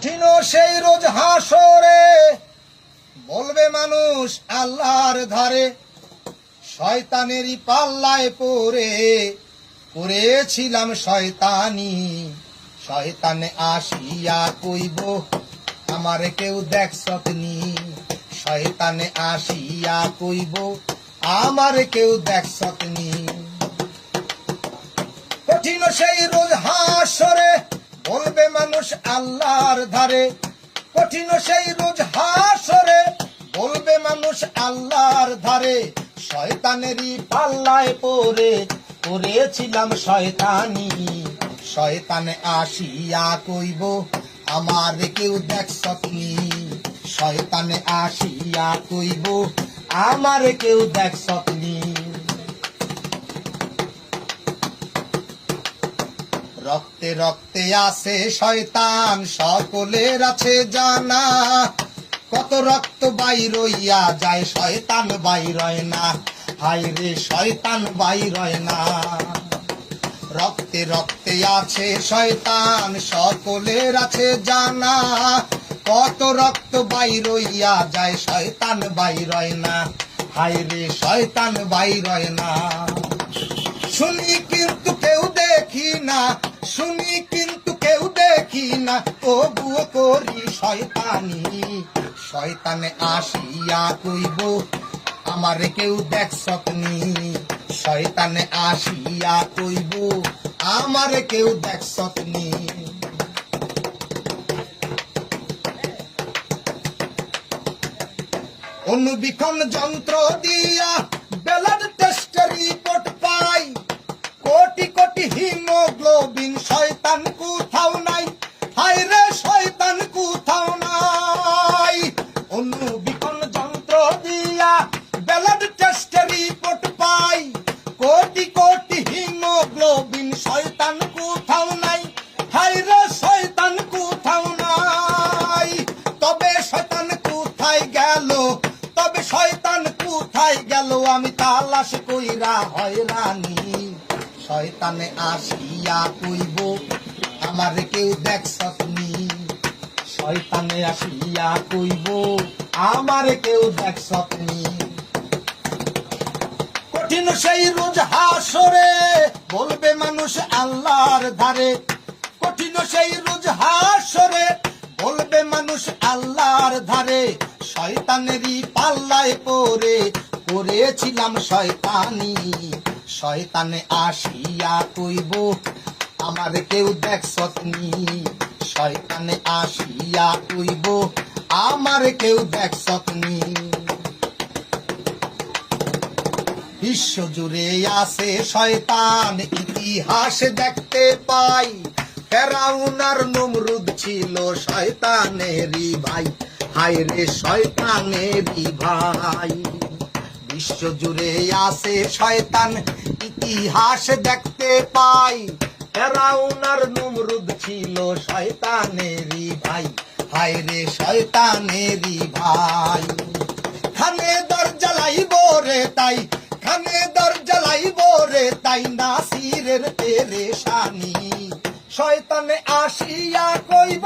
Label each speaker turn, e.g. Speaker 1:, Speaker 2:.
Speaker 1: কঠিন সেই রোজ হাসরে বলবে মানুষ আল্লাহর ধারে, শয়তানেরই পাল্লায় পড়েছিলাম শয়তানি। শয়তানে আসিয়া কইব আমার কেউ দেখছতনি। শয়তানে আসিয়া কইব আমার কেউ দেখছতনি। কঠিন সেই রোজ হাসরে বলবে মানুষ আল্লাহর ধারে। কঠিন সেই রোজ হাসরে বলবে মানুষ আল্লাহর ধারে, শয়তানেরই পাল্লায় পড়েছিলাম শয়তানি। শয়তানে আসিয়া কইব আমার কেউ দেখছতনি। শয়তানে আসিয়া কইব আমার কেউ দেখছতনি। রক্তে রক্তে আছে শয়তান সকলের আছে জানা, কত রক্ত বাইর হইয়া যায় শয়তান বাইর হয় না। হায় রে শয়তান বাইর হয় না। রক্তে রক্তে আছে শয়তান সকলের আছে জানা, কত রক্ত বাইর হইয়া যায় শয়তান বাইর হয় না। হায় রে শয়তান বাইর হয় না। শুনি কিন্তু কেউ দেখি না, শুনি কিন্তু কেউ দেখি না, তবুও করি শয়তানি। শয়তানে আসিয়া কইব আমার কেউ দেখছতনি। শয়তানে আসিয়া কইব আমার কেউ দেখছতনি। অনুবীক্ষণ যন্ত্র দিয়া ব্লাড টেস্টের রিপোর্ট পাই, কোটি কোটি হিমোগ্লোবিন শয়তান কোথাও নাই। হায় রে শয়তান কোথাও নাই। অনুবীক্ষণ যন্ত্র দিয়া ব্লাড টেস্টের রিপোর্ট পাই, কোটি কোটি হিমোগ্লোবিন শয়তান কোথাও নাই। হায় রে শয়তান কোথাও নাই। তবে শয়তান কোথায় গেল, তবে শয়তান কোথায় গেল, আমি তালাশ কইরা হয়রানি। শয়তানে আসিয়া কইব আমার কেউ দেখছতনি। শয়তানে আসিয়া কইব আমার কেউ দেখছতনি। কঠিন সেই রোজ হাসরে বলবে মানুষ আল্লাহর ধারে। কঠিন সেই রোজ হাসরে বলবে মানুষ আল্লাহর ধারে, শয়তানেরই পাল্লায় পড়েছিলাম শয়তানি। শয়তানে আসিয়া কইব আমার কেউ দেখছতনি। শয়তানে আসিয়া কইব আমার কেউ দেখছতনি। বিশ্ব জুড়ে আছে শয়তান ইতিহাস দেখতে পাই, ফেরাউন আর নমরুদ ছিল শয়তানেরই ভাই। হায় রে শয়তানেরই ভাই। বিশ্ব জুড়ে আছে শয়তান ইতিহাস দেখতে পাই, ফেরাউন আর নমরুদ ছিল শয়তানেরই ভাই। হায় রে শয়তানেরই ভাই। খানে দরজা লাইব রে তাই, খানে দরজা লাইব রে তাই, নাসিরের পেরেশানি। শয়তানে আসিয়া কইব